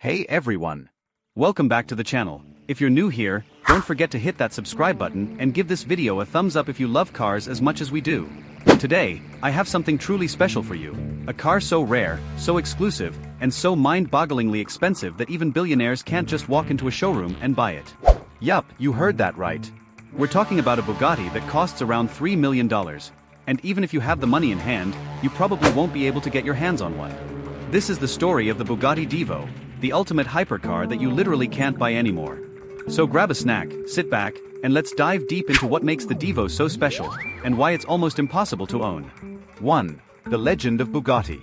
Hey everyone! Welcome back to the channel. If you're new here, don't forget to hit that subscribe button and give this video a thumbs up if you love cars as much as we do. Today, I have something truly special for you. A car so rare, so exclusive, and so mind-bogglingly expensive that even billionaires can't just walk into a showroom and buy it. Yup, you heard that right. We're talking about a Bugatti that costs around $3 million. And even if you have the money in hand, you probably won't be able to get your hands on one. This is the story of the Bugatti Divo, the ultimate hypercar that you literally can't buy anymore. So grab a snack, sit back, and let's dive deep into what makes the Divo so special, and why it's almost impossible to own. 1. The Legend of Bugatti.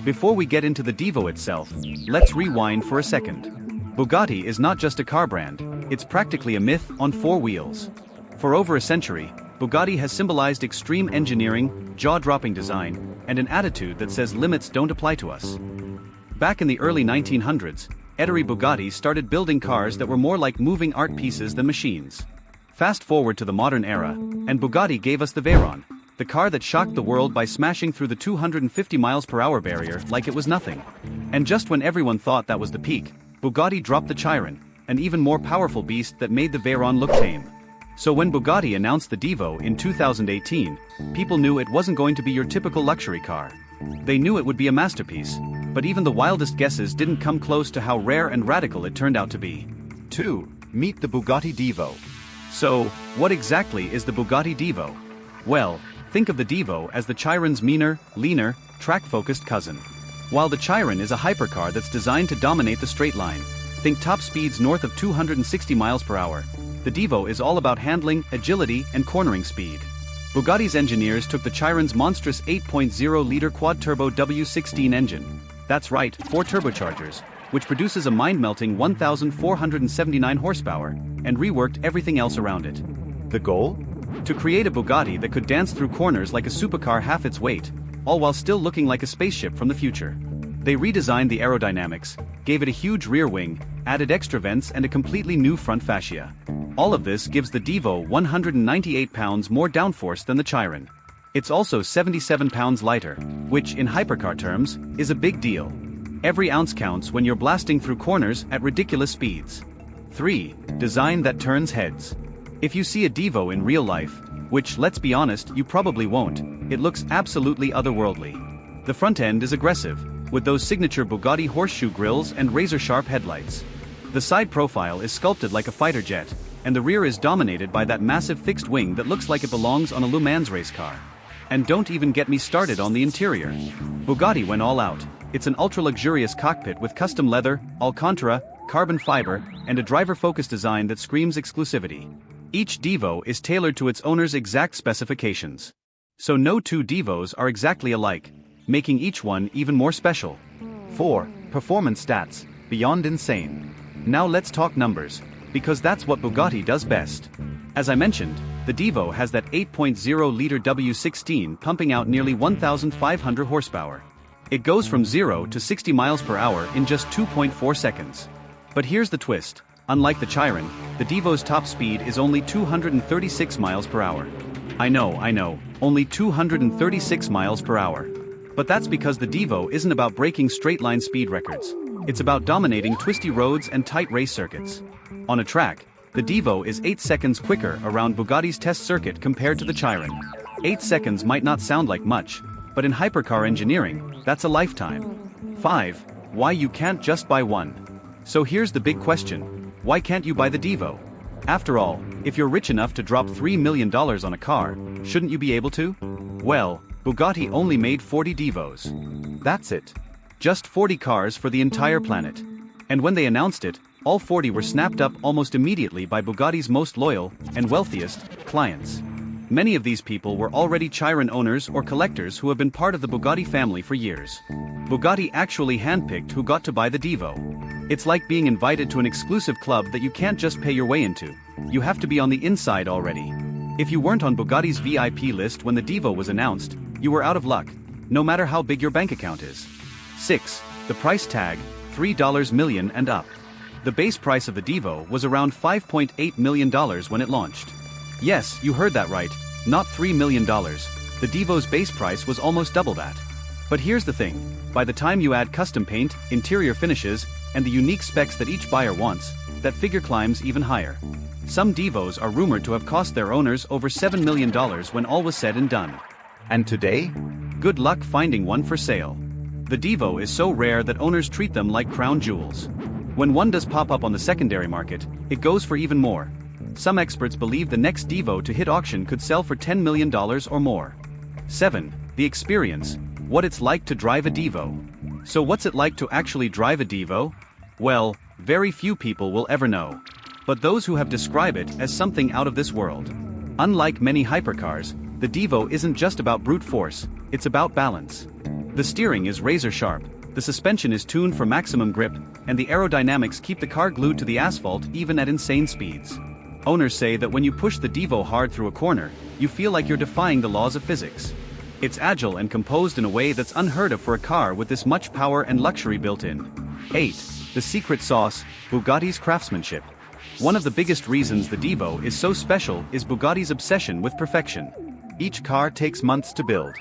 Before we get into the Divo itself, let's rewind for a second. Bugatti is not just a car brand, it's practically a myth on four wheels. For over a century, Bugatti has symbolized extreme engineering, jaw-dropping design, and an attitude that says limits don't apply to us. Back in the early 1900s, Ettore Bugatti started building cars that were more like moving art pieces than machines. Fast forward to the modern era, and Bugatti gave us the Veyron, the car that shocked the world by smashing through the 250 miles per hour barrier like it was nothing. And just when everyone thought that was the peak, Bugatti dropped the Chiron, an even more powerful beast that made the Veyron look tame. So when Bugatti announced the Divo in 2018, people knew it wasn't going to be your typical luxury car. They knew it would be a masterpiece, but even the wildest guesses didn't come close to how rare and radical it turned out to be. 2. Meet the Bugatti Divo. So, what exactly is the Bugatti Divo? Well, think of the Divo as the Chiron's meaner, leaner, track-focused cousin. While the Chiron is a hypercar that's designed to dominate the straight line, think top speeds north of 260 miles per hour. The Divo is all about handling, agility, and cornering speed. Bugatti's engineers took the Chiron's monstrous 8.0-liter quad-turbo W16 engine. That's right, 4 turbochargers, which produces a mind-melting 1,479 horsepower, and reworked everything else around it. The goal? To create a Bugatti that could dance through corners like a supercar half its weight, all while still looking like a spaceship from the future. They redesigned the aerodynamics, gave it a huge rear wing, added extra vents and a completely new front fascia. All of this gives the Divo 198 pounds more downforce than the Chiron. It's also 77 pounds lighter, which in hypercar terms, is a big deal. Every ounce counts when you're blasting through corners at ridiculous speeds. 3. Design that turns heads. If you see a Divo in real life, which let's be honest you probably won't, it looks absolutely otherworldly. The front end is aggressive, with those signature Bugatti horseshoe grills and razor-sharp headlights. The side profile is sculpted like a fighter jet, and the rear is dominated by that massive fixed wing that looks like it belongs on a Le Mans race car. And don't even get me started on the interior. Bugatti went all out. It's an ultra-luxurious cockpit with custom leather, Alcantara, carbon fiber, and a driver-focused design that screams exclusivity. Each Divo is tailored to its owner's exact specifications. So no two Divos are exactly alike, making each one even more special. 4. Performance stats, beyond insane. Now let's talk numbers, because that's what Bugatti does best. As I mentioned, the Divo has that 8.0-liter W16 pumping out nearly 1,500 horsepower. It goes from 0 to 60 miles per hour in just 2.4 seconds. But here's the twist. Unlike the Chiron, the Divo's top speed is only 236 miles per hour. I know, only 236 miles per hour. But that's because the Divo isn't about breaking straight-line speed records. It's about dominating twisty roads and tight race circuits. On a track, the Divo is 8 seconds quicker around Bugatti's test circuit compared to the Chiron. 8 seconds might not sound like much, but in hypercar engineering, that's a lifetime. 5. Why you can't just buy one. So here's the big question. Why can't you buy the Divo? After all, if you're rich enough to drop $3 million on a car, shouldn't you be able to? Well, Bugatti only made 40 Divos. That's it. Just 40 cars for the entire planet. And when they announced it, all 40 were snapped up almost immediately by Bugatti's most loyal and wealthiest clients. Many of these people were already Chiron owners or collectors who have been part of the Bugatti family for years. Bugatti actually handpicked who got to buy the Divo. It's like being invited to an exclusive club that you can't just pay your way into. You have to be on the inside already. If you weren't on Bugatti's VIP list when the Divo was announced, you were out of luck, no matter how big your bank account is. 6. The price tag, $3 million and up. The base price of the Divo was around $5.8 million when it launched. Yes, you heard that right, not $3 million. The Divo's base price was almost double that. But here's the thing, by the time you add custom paint, interior finishes, and the unique specs that each buyer wants, that figure climbs even higher. Some Divos are rumored to have cost their owners over $7 million when all was said and done. And today? Good luck finding one for sale. The Divo is so rare that owners treat them like crown jewels. When one does pop up on the secondary market, it goes for even more. Some experts believe the next Divo to hit auction could sell for $10 million or more. 7. The experience. What it's like to drive a Divo. So what's it like to actually drive a Divo? Well, very few people will ever know. But those who have described it as something out of this world. Unlike many hypercars, the Divo isn't just about brute force, it's about balance. The steering is razor sharp, the suspension is tuned for maximum grip, and the aerodynamics keep the car glued to the asphalt even at insane speeds. Owners say that when you push the Divo hard through a corner, you feel like you're defying the laws of physics. It's agile and composed in a way that's unheard of for a car with this much power and luxury built in. 8. The secret sauce, Bugatti's craftsmanship. One of the biggest reasons the Divo is so special is Bugatti's obsession with perfection. Each car takes months to build.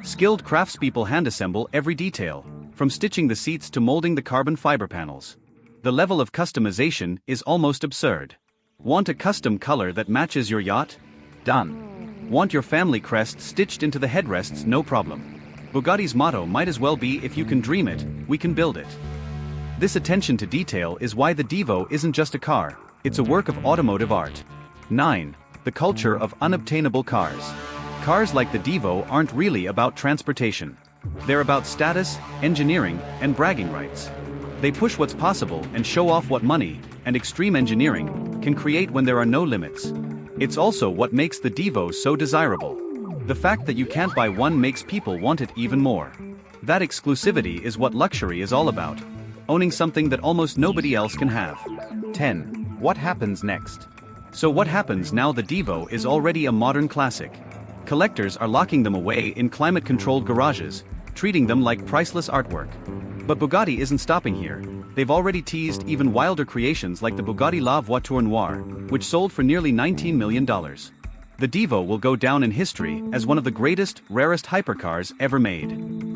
Skilled craftspeople hand-assemble every detail, from stitching the seats to molding the carbon fiber panels. The level of customization is almost absurd. Want a custom color that matches your yacht? Done. Want your family crest stitched into the headrests? No problem. Bugatti's motto might as well be, if you can dream it, we can build it. This attention to detail is why the Divo isn't just a car, it's a work of automotive art. 9. The culture of unobtainable cars. Cars like the Divo aren't really about transportation. They're about status, engineering, and bragging rights. They push what's possible and show off what money, and extreme engineering, can create when there are no limits. It's also what makes the Divo so desirable. The fact that you can't buy one makes people want it even more. That exclusivity is what luxury is all about. Owning something that almost nobody else can have. 10. What happens next? So what happens now? The Divo is already a modern classic. Collectors are locking them away in climate-controlled garages, treating them like priceless artwork. But Bugatti isn't stopping here. They've already teased even wilder creations like the Bugatti La Voiture Noire, which sold for nearly $19 million. The Divo will go down in history as one of the greatest, rarest hypercars ever made.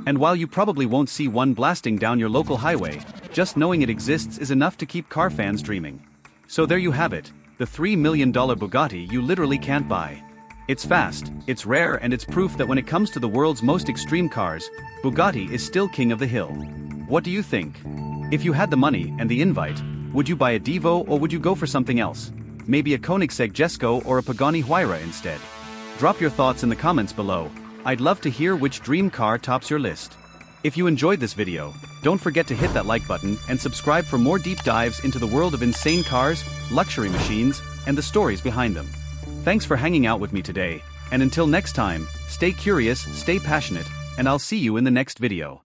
And while you probably won't see one blasting down your local highway, just knowing it exists is enough to keep car fans dreaming. So there you have it, the $3 million Bugatti you literally can't buy. It's fast, it's rare, and it's proof that when it comes to the world's most extreme cars, Bugatti is still king of the hill. What do you think? If you had the money and the invite, would you buy a Divo or would you go for something else? Maybe a Koenigsegg Jesko or a Pagani Huayra instead? Drop your thoughts in the comments below. I'd love to hear which dream car tops your list. If you enjoyed this video, don't forget to hit that like button and subscribe for more deep dives into the world of insane cars, luxury machines, and the stories behind them. Thanks for hanging out with me today, and until next time, stay curious, stay passionate, and I'll see you in the next video.